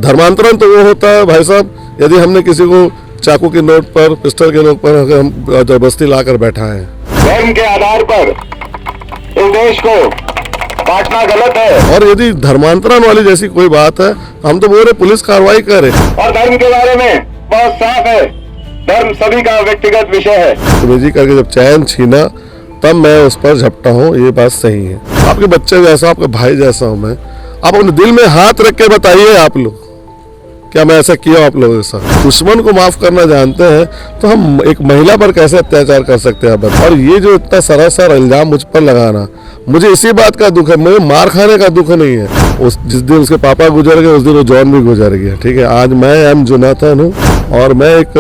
धर्मांतरण तो वो होता है भाई साहब, यदि हमने किसी को चाकू की नोक पर, पिस्टल के नोक पर हम जबरदस्ती लाकर बैठा है। धर्म के आधार पर इस देश को बांटना गलत है। और यदि धर्मांतरण वाली जैसी कोई बात है, हम तो बोल रहे पुलिस कार्रवाई करे। और धर्म के बारे में बहुत साफ है, धर्म सभी का व्यक्तिगत विषय है। निजी करके जब चैन छीना तब मैं उस पर झपटा हूँ, ये बात सही है। आपके बच्चे जैसा, आपके भाई जैसा हूँ मैं। आप अपने दिल में हाथ रख के बताइए, आप लोग क्या मैं ऐसा किया आप लोगों के साथ? दुश्मन को माफ करना जानते हैं तो हम एक महिला पर कैसे अत्याचार कर सकते हैं? और ये जो इतना सरासर इल्जाम मुझ पर लगाना, मुझे इसी बात का दुख है, मुझे मार खाने का दुख नहीं है। उस जिस दिन उसके पापा गुजर गए उस दिन वो जॉन भी गुजर गया, ठीक है। आज मैं एम जोनाथन हूँ और मैं एक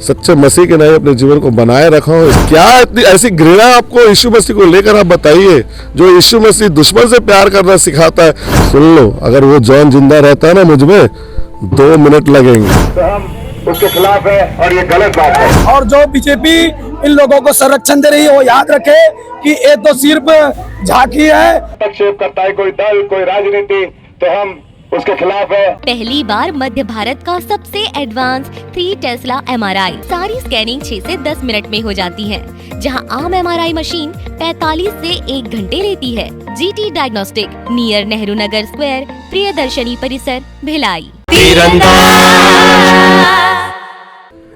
सच्चे मसीह के नाते अपने जीवन को बनाए रखा हूँ। क्या इतनी ऐसी घृणा आपको यीशु मसीह को लेकर? आप बताइए, जो यीशु मसीह दुश्मन से प्यार करना सिखाता है। सुन लो, अगर वो जॉन जिंदा रहता है ना, मुझ में 2 मिनट लगेंगे। तो हम उसके खिलाफ है और ये गलत बात है। और जो बीजेपी इन लोगों को संरक्षण दे रही है, वो याद रखे कि ये तो सिर्फ झांकी है। हस्तक्षेप करता है कोई दल, कोई राजनीति, तो हम उसके खिलाफ है। पहली बार मध्य भारत का सबसे एडवांस 3 टेस्ला MRI। सारी स्कैनिंग 6 से 10 मिनट में हो जाती है, जहां आम MRI मशीन 45 से 1 घंटे लेती है। GT diagnostic, near Nehru Nagar square, Priyadarshini परिसर, भिलाई।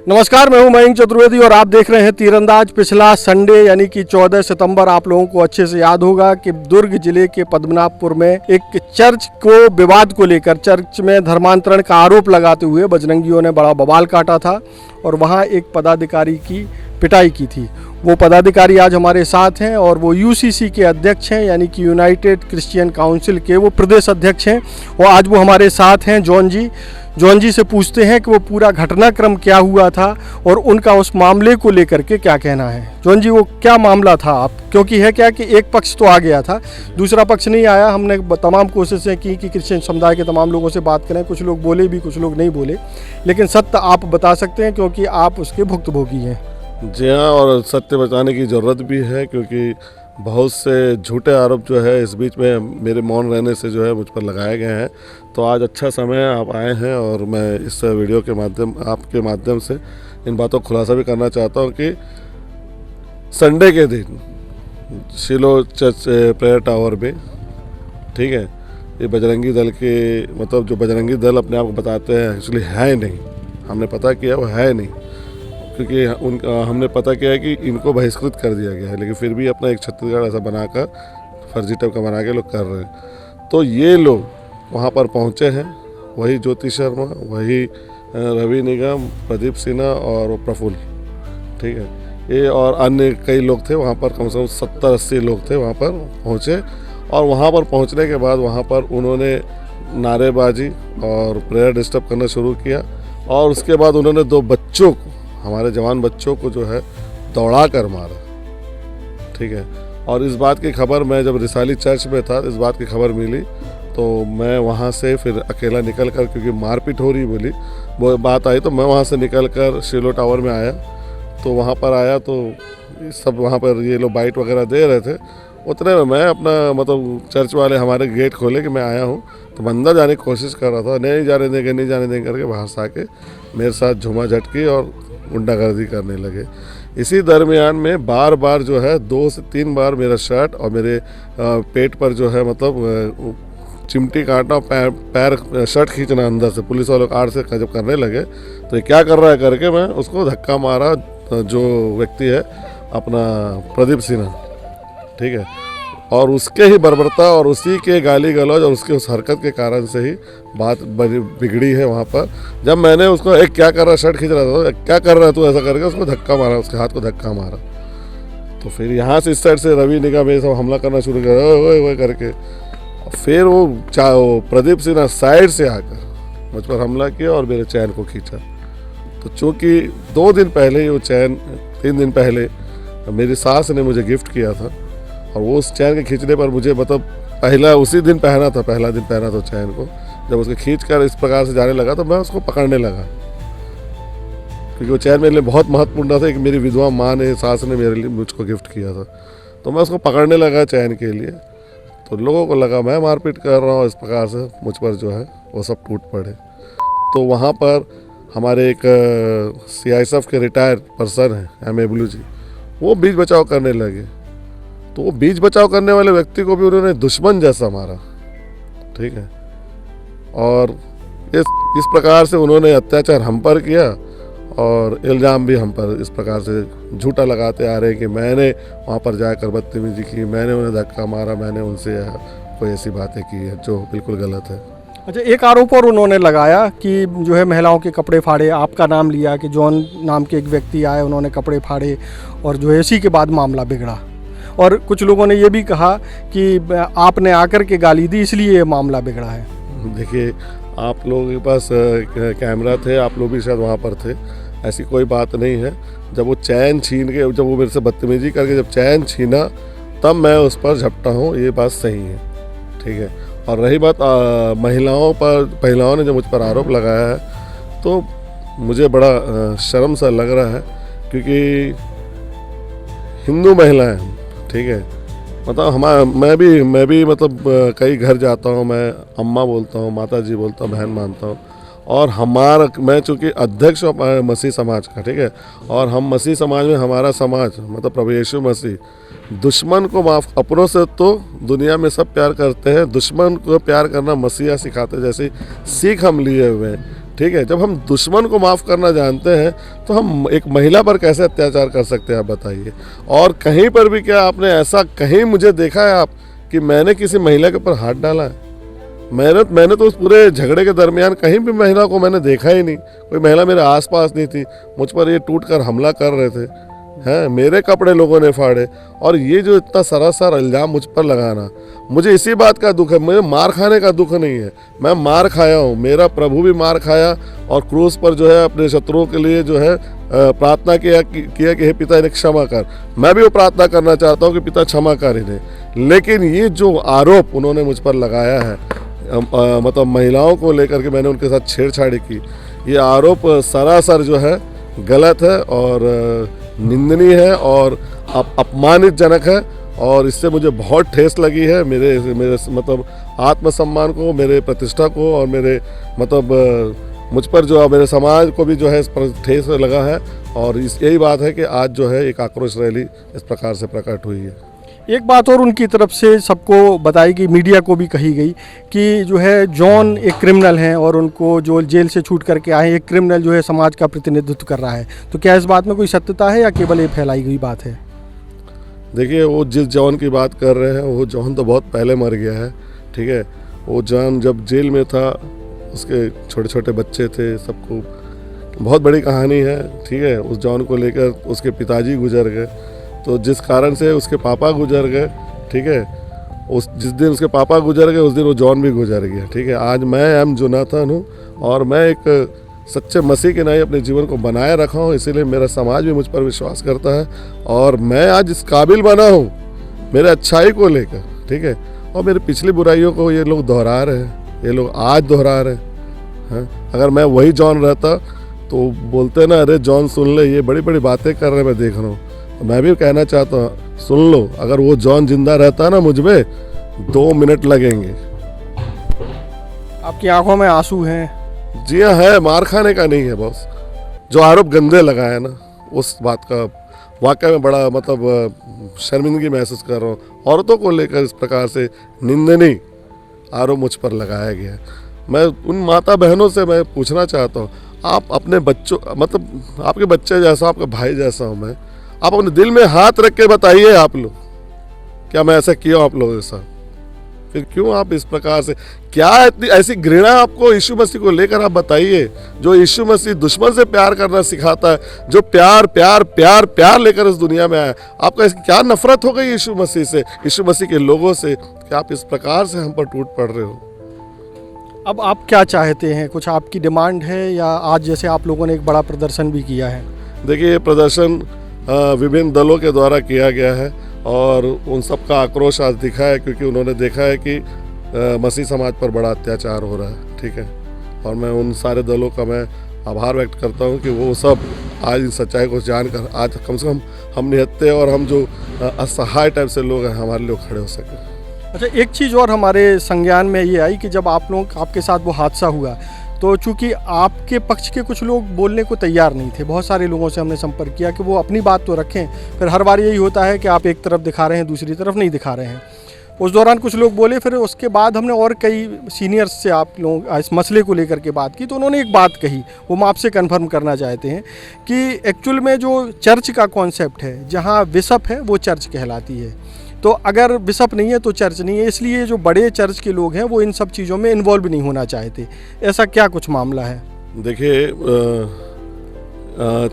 नमस्कार, मैं हूं मयंक चतुर्वेदी और आप देख रहे हैं तीरंदाज। पिछला संडे यानी कि 14 सितंबर आप लोगों को अच्छे से याद होगा कि दुर्ग जिले के पद्मनाभपुर में एक चर्च को विवाद को लेकर, चर्च में धर्मांतरण का आरोप लगाते हुए बजरंगियों ने बड़ा बवाल काटा था और वहां एक पदाधिकारी की पिटाई की थी। वो पदाधिकारी आज हमारे साथ हैं और वो UCC के अध्यक्ष हैं, यानी कि यूनाइटेड क्रिश्चियन काउंसिल के वो प्रदेश अध्यक्ष हैं और आज वो हमारे साथ हैं। जॉन जी से पूछते हैं कि वो पूरा घटनाक्रम क्या हुआ था और उनका उस मामले को लेकर के क्या कहना है। जॉन जी, वो क्या मामला था? आप क्योंकि है क्या कि एक पक्ष तो आ गया था, दूसरा पक्ष नहीं आया। हमने तमाम कोशिशें की कि क्रिश्चियन समुदाय के तमाम लोगों से बात करें, कुछ लोग बोले भी, कुछ लोग नहीं बोले, लेकिन सत्य आप बता सकते हैं क्योंकि आप उसके भुक्तभोगी हैं। जी हाँ, और सत्य बताने की ज़रूरत भी है क्योंकि बहुत से झूठे आरोप जो है इस बीच में मेरे मौन रहने से जो है मुझ पर लगाए गए हैं। तो आज अच्छा समय आप आए हैं और मैं इस वीडियो के माध्यम, आपके माध्यम से इन बातों का खुलासा भी करना चाहता हूँ कि संडे के दिन शिलो चर्च प्रेयर टावर में, ठीक है, ये बजरंगी दल के, मतलब जो बजरंगी दल अपने आप को बताते हैं, एक्चुअली है नहीं। हमने पता किया वो है नहीं, क्योंकि हमने पता किया है कि इनको बहिष्कृत कर दिया गया है, लेकिन फिर भी अपना एक छत्तीसगढ़ ऐसा बनाकर फर्जी टाइप का बना के लोग कर रहे हैं। तो ये लोग वहाँ पर पहुँचे हैं, वही ज्योति शर्मा, वही रवि निगम, प्रदीप सिन्हा और प्रफुल्ल, ठीक है, ये और अन्य कई लोग थे वहाँ पर। कम से कम 70-80 लोग थे वहाँ पर पहुँचे और वहाँ पर पहुँचने के बाद वहाँ पर उन्होंने नारेबाजी और प्रेयर डिस्टर्ब करना शुरू किया और उसके बाद उन्होंने 2 बच्चों को, हमारे जवान बच्चों को जो है दौड़ा कर मारा, ठीक है। और इस बात की खबर, मैं जब रिसाली चर्च में था, इस बात की खबर मिली तो मैं वहाँ से फिर अकेला निकल कर, क्योंकि मारपीट हो रही बोली वो बात आई, तो मैं वहाँ से निकल कर शिलो टावर में आया। तो वहाँ पर आया तो सब वहाँ पर ये लोग बाइट वगैरह दे रहे थे। उतने में मैं अपना, मतलब चर्च वाले हमारे गेट खोले कि मैं आया हूँ, तो अंदर जाने की कोशिश कर रहा था, नहीं जाने देंगे करके बाहर से आके मेरे साथ झुमा झटकी और गुंडागर्दी करने लगे। इसी दरमियान में बार बार जो है 2 से 3 बार मेरा शर्ट और मेरे पेट पर जो है, मतलब चिमटी काटना, पैर शर्ट खींचना अंदर से, पुलिस वालों आड़ से जब करने लगे तो ये क्या कर रहा है करके मैं उसको धक्का मारा। जो व्यक्ति है अपना प्रदीप सिन्हा, ठीक है, और उसके ही बर्बरता और उसी के गाली गलौज और उसके उस हरकत के कारण से ही बात बिगड़ी है वहाँ पर। जब मैंने उसको, एक क्या कर रहा, शर्ट खींच रहा था, क्या कर रहा है तू, ऐसा करके उसको धक्का मारा, उसके हाथ को धक्का मारा। तो फिर यहाँ से इस साइड से रवि निगम ये सब हमला करना शुरू किया, ओए करके। फिर वो प्रदीप सिन्हा साइड से आकर मुझ पर हमला किया और मेरे चैन को खींचा। तो चूँकि 2 दिन पहले वो चैन, 3 दिन पहले मेरी सास ने मुझे गिफ्ट किया था और वो उस चैन के खींचने पर मुझे, मतलब पहला उसी दिन पहना था, पहला दिन पहना था चैन को। जब उसको खींच कर इस प्रकार से जाने लगा तो मैं उसको पकड़ने लगा, क्योंकि वो चैन मेरे लिए बहुत महत्वपूर्ण था। एक मेरी विधवा माँ ने, सास ने मेरे लिए, मुझको गिफ्ट किया था। तो मैं उसको पकड़ने लगा चैन के लिए, तो लोगों को लगा मैं मारपीट कर रहा हूँ, इस प्रकार से मुझ पर जो है वो सब टूट पड़े। तो वहाँ पर हमारे एक CISF के रिटायर्ड पर्सन हैं MABLU जी, वो बीच बचाव करने लगे। तो वो बीच बचाव करने वाले व्यक्ति को भी उन्होंने दुश्मन जैसा मारा, ठीक है। और इस प्रकार से उन्होंने अत्याचार हम पर किया और इल्ज़ाम भी हम पर इस प्रकार से झूठा लगाते आ रहे हैं कि मैंने वहाँ पर जाकर बदतमीजी की, मैंने उन्हें धक्का मारा, मैंने उनसे कोई ऐसी बातें की है जो बिल्कुल गलत है। अच्छा, एक आरोप और उन्होंने लगाया कि जो है महिलाओं के कपड़े फाड़े, आपका नाम लिया कि जॉन नाम के एक व्यक्ति आए, उन्होंने कपड़े फाड़े और जो है इसी के बाद मामला बिगड़ा। और कुछ लोगों ने ये भी कहा कि आपने आकर के गाली दी इसलिए ये मामला बिगड़ा है। देखिए, आप लोगों के पास कैमरा थे, आप लोग भी शायद वहाँ पर थे, ऐसी कोई बात नहीं है। जब वो चैन छीन के, जब वो मेरे से बदतमीजी करके जब चैन छीना, तब मैं उस पर झपटा हूँ, ये बात सही है, ठीक है। और रही बात महिलाओं ने जो मुझ पर आरोप लगाया है, तो मुझे बड़ा शर्म सा लग रहा है, क्योंकि हिंदू महिलाएं, ठीक है, मतलब मैं भी मतलब कई घर जाता हूँ, मैं अम्मा बोलता हूँ, माता जी बोलता हूँ, बहन मानता हूँ। और मैं चूँकि अध्यक्ष हूँ मसीह समाज का, ठीक है, और हम मसीह समाज में, हमारा समाज मतलब प्रभु यीशु मसीह दुश्मन को माफ़, अपनों से तो दुनिया में सब प्यार करते हैं, दुश्मन को प्यार करना मसीहा सिखाते हैं, जैसे सीख हम लिए हुए हैं, ठीक है। जब हम दुश्मन को माफ़ करना जानते हैं तो हम एक महिला पर कैसे अत्याचार कर सकते हैं, आप बताइए। और कहीं पर भी क्या आपने ऐसा कहीं मुझे देखा है आप कि मैंने किसी महिला के ऊपर हाथ डाला है? मैंने तो उस पूरे झगड़े के दरमियान कहीं भी महिला को मैंने देखा ही नहीं, कोई महिला मेरे आसपास नहीं थी। मुझ पर ये टूट कर हमला कर रहे थे, हैं, मेरे कपड़े लोगों ने फाड़े। और ये जो इतना सरासर इल्ज़ाम मुझ पर लगाना, मुझे इसी बात का दुख है। मुझे मार खाने का दुख नहीं है, मैं मार खाया हूँ, मेरा प्रभु भी मार खाया और क्रूस पर जो है अपने शत्रुओं के लिए जो है प्रार्थना किया कि हे पिता इन्हें क्षमा कर। मैं भी वो प्रार्थना करना चाहता हूँ कि पिता क्षमा कर इन्हें। लेकिन ये जो आरोप उन्होंने मुझ पर लगाया है, मतलब महिलाओं को लेकर के मैंने उनके साथ छेड़छाड़ी की, ये आरोप सरासर जो है गलत है और निंदनीय है और अपमानितजनक है। और इससे मुझे बहुत ठेस लगी है मेरे मतलब आत्मसम्मान को, मेरे प्रतिष्ठा को, और मेरे मतलब मुझ पर जो मेरे समाज को भी जो है इस पर ठेस लगा है। और यही बात है कि आज जो है एक आक्रोश रैली इस प्रकार से प्रकट हुई है। एक बात और उनकी तरफ से सबको बताई गई, मीडिया को भी कही गई कि जो है जॉन एक क्रिमिनल हैं और उनको जो जेल से छूट करके आए, एक क्रिमिनल जो है समाज का प्रतिनिधित्व कर रहा है। तो क्या इस बात में कोई सत्यता है या केवल ये फैलाई गई बात है? देखिए, वो जिस जॉन की बात कर रहे हैं, वो जॉन तो बहुत पहले मर गया है, ठीक है। वो जॉन जब जेल में था, उसके छोटे छोटे बच्चे थे, सबको बहुत बड़ी कहानी है, ठीक है। उस जॉन को लेकर उसके पिताजी गुजर गए, तो जिस कारण से उसके पापा गुजर गए, ठीक है, जिस दिन उसके पापा गुजर गए उस दिन वो जॉन भी गुजर गया, ठीक है। आज मैं एम जोनाथन हूँ और मैं एक सच्चे मसीह के नाते अपने जीवन को बनाए रखा हूँ, इसीलिए मेरा समाज भी मुझ पर विश्वास करता है और मैं आज इस काबिल बना हूँ मेरे अच्छाई को लेकर, ठीक है। और मेरी पिछली बुराइयों को ये लोग दोहरा रहे हैं, ये लोग आज दोहरा रहे हैं। अगर मैं वही जॉन रहता तो बोलते ना, अरे जॉन सुन ले, ये बड़ी बड़ी बातें कर रहे हैं, मैं देख रहा हूँ। तो मैं भी कहना चाहता हूँ, सुन लो, अगर वो जॉन जिंदा रहता ना, मुझ में 2 मिनट लगेंगे। आपकी आंखों में आंसू हैं? जी हाँ, है, मार खाने का नहीं है बॉस। जो आरोप गंदे लगाए ना, उस बात का वाकई में बड़ा मतलब शर्मिंदगी महसूस कर रहा हूँ। औरतों को लेकर इस प्रकार से निंदनीय आरोप मुझ पर लगाया गया है। मैं उन माता बहनों से मैं पूछना चाहता हूँ, आप अपने बच्चों, मतलब आपके बच्चे जैसा, आपका भाई जैसा हूँ मैं, आप अपने दिल में हाथ रख के बताइए, आप लोग क्या मैं ऐसा किया आप लोगों के साथ? फिर क्यों आप इस प्रकार से, क्या इतनी ऐसी घृणा आपको यीशु मसीह को लेकर? आप बताइए, जो यीशु मसीह दुश्मन से प्यार करना सिखाता है, जो प्यार प्यार प्यार प्यार लेकर इस दुनिया में आया, आपका क्या नफरत हो गई यीशु मसीह से, यीशु मसीह के लोगों से? क्या आप इस प्रकार से हम पर टूट पड़ रहे हो? अब आप क्या चाहते हैं? कुछ आपकी डिमांड है या आज जैसे आप लोगों ने एक बड़ा प्रदर्शन भी किया है? देखिए, ये प्रदर्शन विभिन्न दलों के द्वारा किया गया है और उन सब का आक्रोश आज दिखा है, क्योंकि उन्होंने देखा है कि मसीह समाज पर बड़ा अत्याचार हो रहा है, ठीक है। और मैं उन सारे दलों का मैं आभार व्यक्त करता हूं कि वो सब आज इन सच्चाई को जानकर आज कम से कम हम निहत्ते और हम जो असहाय टाइप से लोग हैं, हमारे लिए खड़े हो सके। अच्छा, एक चीज़ और हमारे संज्ञान में ये आई कि जब आप लोग, आपके साथ वो हादसा हुआ, तो चूंकि आपके पक्ष के कुछ लोग बोलने को तैयार नहीं थे, बहुत सारे लोगों से हमने संपर्क किया कि वो अपनी बात तो रखें, फिर हर बार यही होता है कि आप एक तरफ दिखा रहे हैं, दूसरी तरफ नहीं दिखा रहे हैं। उस दौरान कुछ लोग बोले, फिर उसके बाद हमने और कई सीनियर्स से आप लोग इस मसले को लेकर के बात की, तो उन्होंने एक बात कही, वो हम आपसे कंफर्म करना चाहते हैं कि एक्चुअल में जो चर्च का कॉन्सेप्ट है, जहाँ बिशप है वो चर्च कहलाती है, तो अगर बिशप नहीं है तो चर्च नहीं है, इसलिए जो बड़े चर्च के लोग हैं वो इन सब चीज़ों में इन्वॉल्व नहीं होना चाहते। ऐसा क्या कुछ मामला है? देखिए,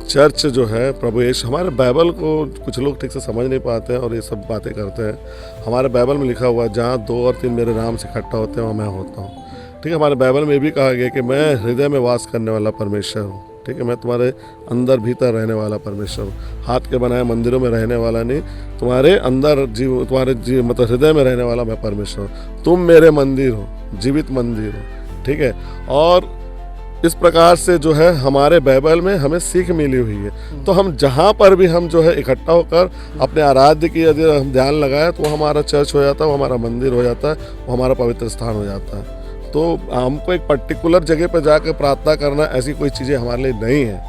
चर्च जो है, प्रभु यीशु, हमारे बाइबल को कुछ लोग ठीक से समझ नहीं पाते हैं और ये सब बातें करते हैं। हमारे बाइबल में लिखा हुआ है, जहाँ 2 और 3 मेरे नाम से इकट्ठा होते हैं वहाँ मैं होता हूँ। ठीक है, हमारे बाइबल में भी कहा गया कि मैं हृदय में वास करने वाला परमेश्वर हूँ। ठीक है, मैं तुम्हारे अंदर भीतर रहने वाला परमेश्वर हूँ, हाथ के बनाए मंदिरों में रहने वाला नहीं, तुम्हारे अंदर तुम्हारे मतलब हृदय में रहने वाला मैं परमेश्वर हूँ। तुम मेरे मंदिर हो, जीवित मंदिर हो। ठीक है, और इस प्रकार से जो है हमारे बाइबल में हमें सीख मिली हुई है। तो हम जहाँ पर भी हम जो है इकट्ठा होकर अपने आराध्य की यदि हम ध्यान लगाए तो वो हमारा चर्च हो जाता है, वो हमारा मंदिर हो जाता है, वो हमारा पवित्र स्थान हो जाता है। तो हमको एक पर्टिकुलर जगह पर जाकर प्रार्थना करना, ऐसी कोई चीज़ें हमारे लिए नहीं है,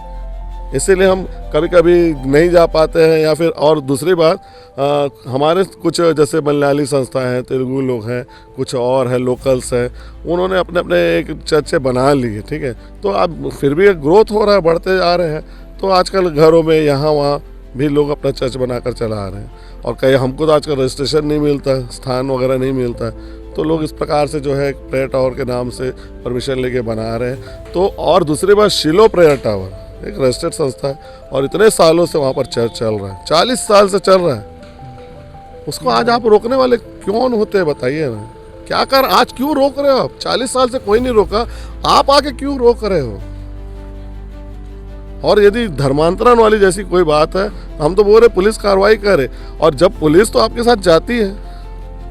इसीलिए हम कभी कभी नहीं जा पाते हैं। या फिर और दूसरी बात, हमारे कुछ जैसे मलयाली संस्थाएं हैं, तेलुगु लोग हैं, कुछ और है लोकल्स हैं, उन्होंने अपने अपने एक चर्चे बना ली है। ठीक है, तो अब फिर भी ग्रोथ हो रहा है, बढ़ते जा रहे हैं। तो आजकल घरों में यहाँ वहाँ भी लोग अपना चर्च बनाकर चला रहे हैं, और कहीं हमको तो आजकल रजिस्ट्रेशन नहीं मिलता, स्थान वगैरह नहीं मिलता, तो लोग इस प्रकार से जो है प्रेयर टावर के नाम से परमिशन लेके बना रहे हैं। तो और दूसरी बात, शिलो प्रेयर टावर एक रजिस्टर्ड संस्था है और इतने सालों से वहाँ पर चर्च चल रहा है, 40 साल से चल रहा है। उसको आज आप रोकने वाले क्यों होते हैं, बताइए ना, क्या कर आज क्यों रोक रहे हो आप? 40 साल से कोई नहीं रोका, आप आके क्यों रोक रहे हो? और यदि धर्मांतरण वाली जैसी कोई बात है, हम तो बोल रहे पुलिस कार्रवाई करे, और जब पुलिस तो आपके साथ जाती है,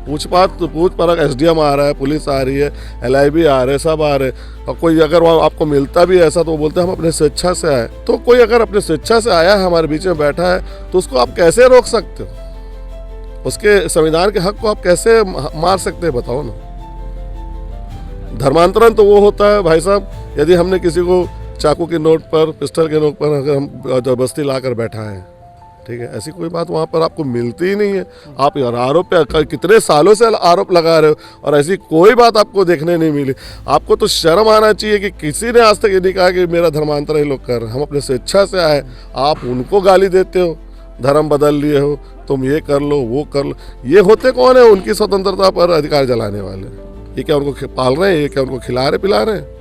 पूछ परख SDM आ रहा है, पुलिस आ रही है, LIB आ रहे हैं, सब आ रहे हैं, और कोई अगर वहाँ आपको मिलता भी है ऐसा तो वो बोलते हैं हम अपने स्वेच्छा से आए। तो कोई अगर अपने स्वेच्छा से आया है, हमारे बीच में बैठा है, तो उसको आप कैसे रोक सकते हो? उसके संविधान के हक को आप कैसे मार सकते हैं, बताओ ना। धर्मांतरण तो वो होता है भाई साहब, यदि हमने किसी को चाकू के नोट पर, पिस्टल के नोट पर अगर हम जबरदस्ती ला कर बैठा है, ठीक है, ऐसी कोई बात वहाँ पर आपको मिलती ही नहीं है। आप यार आरोप पे कितने सालों से आरोप लगा रहे हो और ऐसी कोई बात आपको देखने नहीं मिली। आपको तो शर्म आना चाहिए कि किसी ने आज तक ये नहीं कहा कि मेरा धर्मांतरण ही लोग कर रहे हैं, हम अपने स्वेच्छा से आए, आप उनको गाली देते हो, धर्म बदल लिए हो, तुम ये कर लो वो कर लो। ये होते कौन है उनकी स्वतंत्रता पर अधिकार जलाने वाले? ये क्या उनको पाल रहे हैं? ये क्या उनको खिला रहे पिला रहे हैं?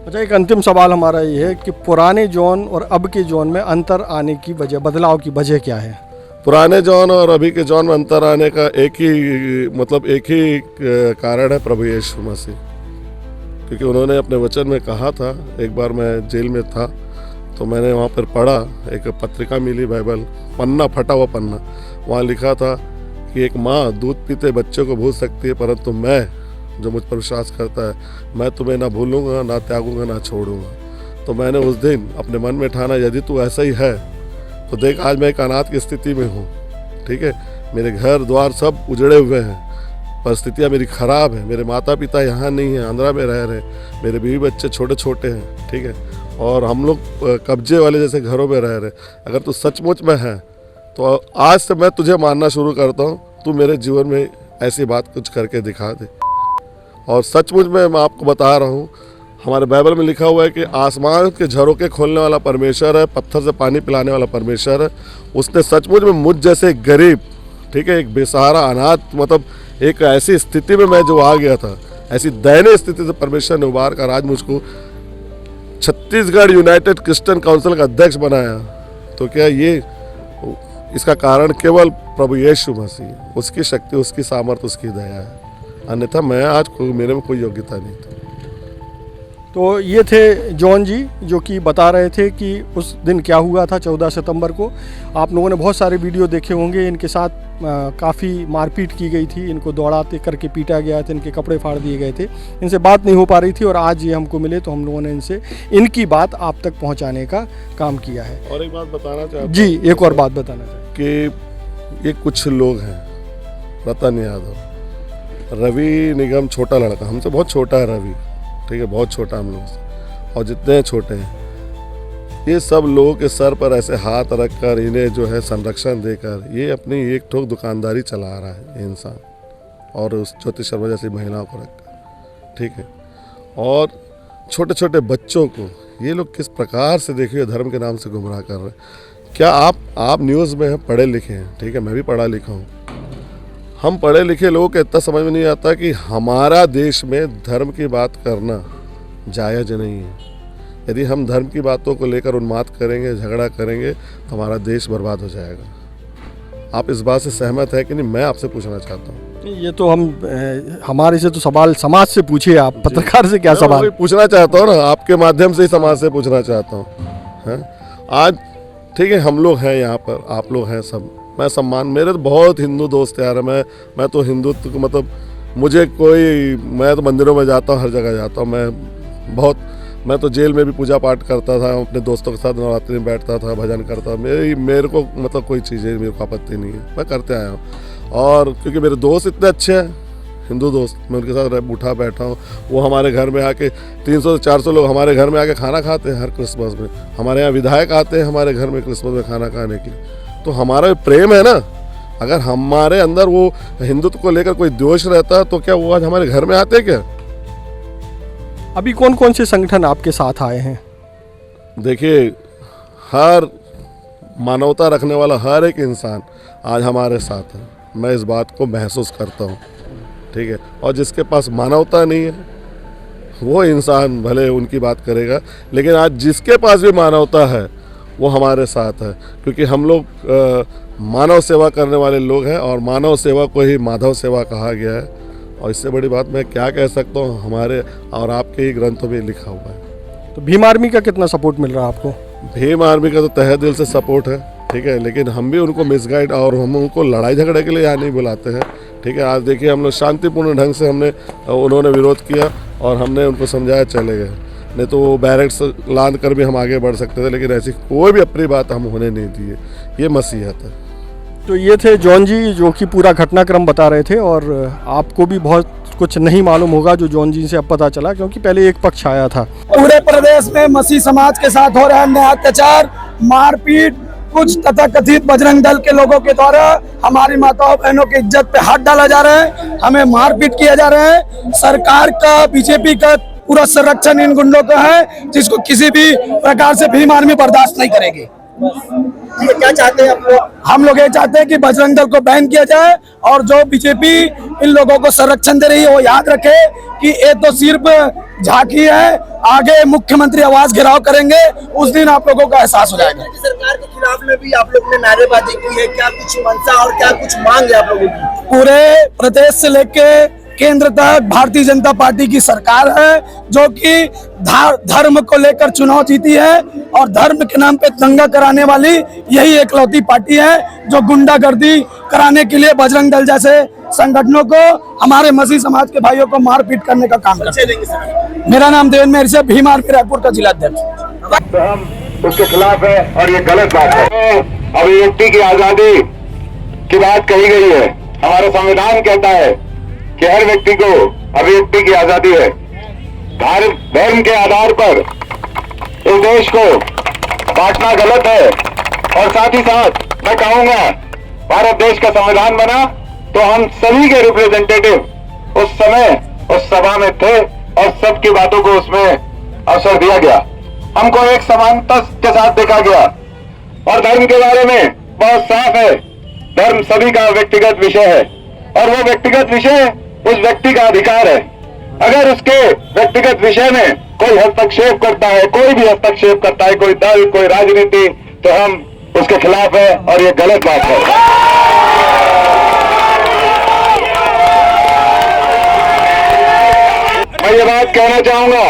अच्छा, एक अंतिम सवाल हमारा ये है कि पुराने जॉन और अब के जॉन में अंतर आने की वजह, बदलाव की वजह क्या है? पुराने जॉन और अभी के जॉन में अंतर आने का एक ही कारण है, प्रभु यीशु मसीह। क्योंकि उन्होंने अपने वचन में कहा था, एक बार मैं जेल में था तो मैंने वहाँ पर पढ़ा, एक पत्रिका मिली, बाइबल पन्ना, फटा हुआ पन्ना, वहाँ लिखा था कि एक माँ दूध पीते बच्चे को भूल सकती है, परंतु मैं जो मुझ पर विश्वास करता है, मैं तुम्हें ना भूलूंगा, ना त्यागूंगा, ना छोड़ूंगा। तो मैंने उस दिन अपने मन में ठाना, यदि तू ऐसा ही है तो देख, आज मैं एक अनाथ की स्थिति में हूँ। ठीक है, मेरे घर द्वार सब उजड़े हुए हैं, परिस्थितियाँ मेरी खराब है, मेरे माता पिता यहाँ नहीं है, आंध्रा में रह रहे, मेरे बीवी बच्चे छोटे छोटे हैं। ठीक है, और हम लोग कब्जे वाले जैसे घरों में रह रहे। अगर तू सचमुच में है तो आज से मैं तुझे मानना शुरू करता हूँ, तू मेरे जीवन में ऐसी बात कुछ करके दिखा दे। और सचमुच में मैं आपको बता रहा हूँ, हमारे बाइबल में लिखा हुआ है कि आसमान के झरोके खोलने वाला परमेश्वर है, पत्थर से पानी पिलाने वाला परमेश्वर है। उसने सचमुच में मुझ जैसे गरीब, ठीक है, एक बेसहारा अनाथ, मतलब एक ऐसी स्थिति में मैं जो आ गया था, ऐसी दयनीय स्थिति से परमेश्वर ने उबार कर आज मुझको छत्तीसगढ़ यूनाइटेड क्रिश्चियन काउंसिल का अध्यक्ष बनाया। तो क्या ये इसका कारण केवल प्रभु यीशु मसीह, उसकी शक्ति, उसकी सामर्थ्य, उसकी दया है। अन्यथा मैं आज मेरे में कोई योग्यता नहीं थी। तो ये थे जॉन जी जो कि बता रहे थे कि उस दिन क्या हुआ था 14 सितंबर को। आप लोगों ने बहुत सारे वीडियो देखे होंगे, इनके साथ काफ़ी मारपीट की गई थी, इनको दौड़ाते करके पीटा गया था, इनके कपड़े फाड़ दिए गए थे, इनसे बात नहीं हो पा रही थी। और आज ये हमको मिले तो हम लोगों ने इनसे इनकी बात आप तक पहुंचाने का काम किया है। और एक बात बताना चाहता हूं जी, एक और बात बताना चाहता कि ये कुछ लोग हैं, रतन यादव, रवि निगम, छोटा लड़का, हमसे बहुत छोटा है रवि, ठीक है, बहुत छोटा हम लोग से, और जितने छोटे हैं ये सब लोगों के सर पर ऐसे हाथ रखकर इन्हें जो है संरक्षण देकर ये अपनी एक ठोक दुकानदारी चला रहा है ये इंसान, और उस ज्योति शर्मा जैसी महिलाओं को रखकर, ठीक है। और छोटे छोटे बच्चों को ये लोग किस प्रकार से देखिए धर्म के नाम से गुमराह कर रहे हैं। क्या आप न्यूज़ में पढ़े लिखे हैं, ठीक है, मैं भी पढ़ा लिखा हूँ। हम पढ़े लिखे लोगों को इतना समझ में नहीं आता कि हमारा देश में धर्म की बात करना जायज़ नहीं है। यदि हम धर्म की बातों को लेकर उन्माद करेंगे, झगड़ा करेंगे, तो हमारा देश बर्बाद हो जाएगा। आप इस बात से सहमत है कि नहीं, मैं आपसे पूछना चाहता हूँ। ये तो हमारे से तो सवाल समाज से पूछिए, आप पत्रकार से क्या सवाल पूछना चाहता हूँ ना, आपके माध्यम से ही समाज से पूछना चाहता हूँ। आज ठीक है, हम लोग हैं यहाँ पर, आप लोग हैं सब, मैं सम्मान, मेरे तो बहुत हिंदू दोस्त यार, मैं तो हिंदुत्व को मतलब मुझे कोई, मैं तो मंदिरों में जाता हूँ, हर जगह जाता हूँ, मैं तो जेल में भी पूजा पाठ करता था, अपने दोस्तों के साथ नवरात्रि में बैठता था, भजन करता, मेरे को मतलब कोई चीज़ें मेरे को आपत्ति नहीं है, मैं करते आया हूँ। और क्योंकि मेरे दोस्त इतने अच्छे हैं, हिंदू दोस्त, मैं उनके साथ उठा बैठा हूँ, वो हमारे घर में आके 300 से 400 लोग हमारे घर में आके खाना खाते हैं हर क्रिसमस में। हमारे यहाँ विधायक आते हैं हमारे घर में क्रिसमस में खाना खाने के लिए। तो हमारा प्रेम है ना, अगर हमारे अंदर वो हिंदुत्व को लेकर कोई दोष रहता तो क्या वो आज हमारे घर में आते क्या? अभी कौन कौन से संगठन आपके साथ आए हैं? देखिए, हर मानवता रखने वाला हर एक इंसान आज हमारे साथ है, मैं इस बात को महसूस करता हूँ, ठीक है। और जिसके पास मानवता नहीं है वो इंसान भले उनकी बात करेगा, लेकिन आज जिसके पास भी मानवता है वो हमारे साथ है, क्योंकि हम लोग मानव सेवा करने वाले लोग हैं, और मानव सेवा को ही माधव सेवा कहा गया है। और इससे बड़ी बात मैं क्या कह सकता हूँ, हमारे और आपके ही ग्रंथों में लिखा हुआ है। तो भीम आर्मी का कितना सपोर्ट मिल रहा है आपको? भीम आर्मी का तो तहे दिल से सपोर्ट है, ठीक है, लेकिन हम भी उनको मिसगाइड और हम उनको लड़ाई झगड़े के लिए यहाँ नहीं बुलाते हैं, ठीक है। आज देखिए, हम लोग शांतिपूर्ण ढंग से उन्होंने विरोध किया और हमने उनको समझाया, चले गए, नहीं तो वो बैरक्स लाद कर भी हम आगे बढ़ सकते थे, लेकिन ऐसी कोई भी अपनी बात हम होने नहीं दिए। ये मसीहत है। तो ये थे जॉन जी, जो कि पूरा घटनाक्रम बता रहे थे, और आपको भी बहुत कुछ नहीं मालूम होगा जो जॉन जी से अब पता चला, क्योंकि पहले एक पक्ष आया था। पूरे प्रदेश में मसीह समाज के साथ हो रहा है अत्याचार, मारपीट, कुछ तथाकथित बजरंग दल के लोगों के द्वारा हमारी माताओं बहनों की इज्जत पे हाथ डाला जा रहा है, हमें मारपीट किया जा रहा है। सरकार का, बीजेपी का पूरा संरक्षण इन गुंडों का है, जिसको किसी भी प्रकार से भीम आर्मी बर्दाश्त नहीं करेगी। क्या चाहते हैं आप लोग? हम लोग ये चाहते हैं कि बजरंग दल को बैन किया जाए, और जो बीजेपी इन लोगों को संरक्षण दे रही है वो याद रखे कि ये तो सिर्फ झांकी है, आगे मुख्यमंत्री आवाज घेराव करेंगे, उस दिन आप लोगों को एहसास हो जाएगा। सरकार के खिलाफ में भी आप लोगों ने नारेबाजी की है, क्या कुछ मंशा और क्या कुछ मांग है आप लोगों की? पूरे प्रदेश से लेके केंद्र तक भारतीय जनता पार्टी की सरकार है, जो कि धर्म को लेकर चुनाव जीती है, और धर्म के नाम पे दंगा कराने वाली यही एकलौती पार्टी है जो गुंडागर्दी कराने के लिए बजरंग दल जैसे संगठनों को, हमारे मसीह समाज के भाइयों को मारपीट करने का काम करते हैं। मेरा नाम देवेंद्र मेहर से, भीम आर्मी रायपुर का जिलाध्यक्ष। तो हम उसके खिलाफ है और ये गलत बात है। अभिव्यक्ति की आजादी की बात कही गई है। हमारा संविधान कहता है कि हर व्यक्ति को अभिव्यक्ति की आजादी है। धर्म के आधार पर इस देश को बांटना गलत है। और साथ ही साथ मैं कहूंगा, भारत देश का संविधान बना तो हम सभी के रिप्रेजेंटेटिव उस समय उस सभा में थे, और सबकी बातों को उसमें अवसर दिया गया। हमको एक समानता के साथ देखा गया। और धर्म के बारे में बहुत साफ है, धर्म सभी का व्यक्तिगत विषय है, और वो व्यक्तिगत विषय उस व्यक्ति का अधिकार है। अगर उसके व्यक्तिगत विषय में कोई हस्तक्षेप करता है, कोई भी हस्तक्षेप करता है, कोई दल, कोई राजनीति, तो हम उसके खिलाफ है, और ये गलत बात है। मैं ये बात कहना चाहूंगा,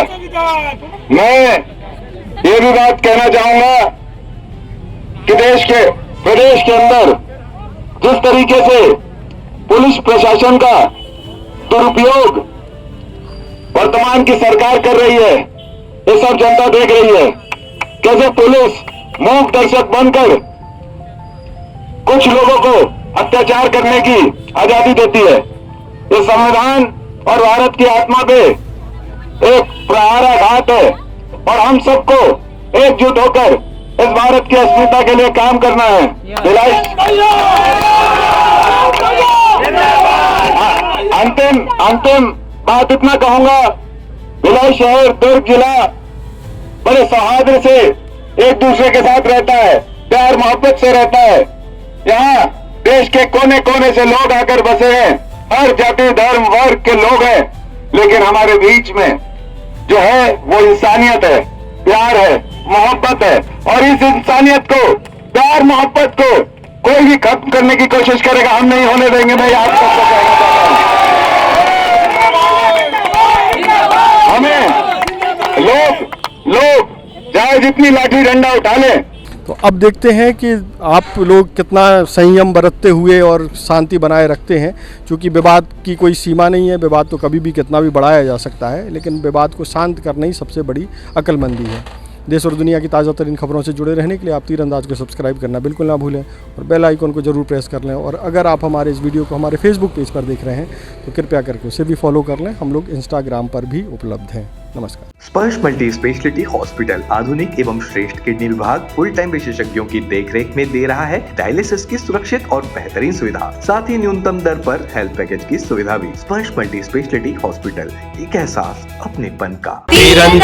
मैं ये भी बात कहना चाहूंगा कि प्रदेश के अंदर जिस तरीके से पुलिस प्रशासन का दुरुपयोग वर्तमान की सरकार कर रही है, ये सब जनता देख रही है। कैसे पुलिस मूक दर्शक बनकर कुछ लोगों को अत्याचार करने की आजादी देती है। ये संविधान और भारत की आत्मा पे एक प्रहाराघात है और हम सबको एकजुट होकर इस भारत की अस्मिता के लिए काम करना है। अंतिम बात इतना कहूंगा, भिलाई शहर दुर्ग जिला बड़े सौहार्द से एक दूसरे के साथ रहता है, प्यार मोहब्बत से रहता है। यहाँ देश के कोने कोने से लोग आकर बसे हैं, हर जाति धर्म वर्ग के लोग हैं, लेकिन हमारे बीच में जो है वो इंसानियत है, प्यार है, मोहब्बत है। और इस इंसानियत को, प्यार मोहब्बत को कोई भी खत्म करने की कोशिश करेगा, हम नहीं होने देंगे। मैं आप सबको कहना चाहता हूं, हमें लोग चाहे जितनी लाठी डंडा उठा लें। तो अब देखते हैं कि आप लोग कितना संयम बरतते हुए और शांति बनाए रखते हैं, क्योंकि विवाद की कोई सीमा नहीं है। विवाद तो कभी भी कितना भी बढ़ाया जा सकता है, लेकिन विवाद को शांत करना ही सबसे बड़ी अक्लमंदी है। देश और दुनिया की ताज़ा तरीन खबरों से जुड़े रहने के लिए आप तीरंदाज को सब्सक्राइब करना बिल्कुल ना भूलें और बेल आइकन को जरूर प्रेस कर लें। और अगर आप हमारे इस वीडियो को हमारे फेसबुक पेज पर देख रहे हैं तो कृपया करके उसे भी फॉलो कर लें। हम लोग इंस्टाग्राम पर भी उपलब्ध हैं। नमस्कार। स्पर्श मल्टी स्पेशलिटी हॉस्पिटल आधुनिक एवं श्रेष्ठ किडनी विभाग फुल टाइम विशेषज्ञों की देखरेख में दे रहा है डायलिसिस की सुरक्षित और बेहतरीन सुविधा, साथ ही न्यूनतम दर पर हेल्थ पैकेज की सुविधा भी। स्पर्श मल्टी स्पेशलिटी हॉस्पिटल, एक एहसास अपनेपन का। तीरंदाज।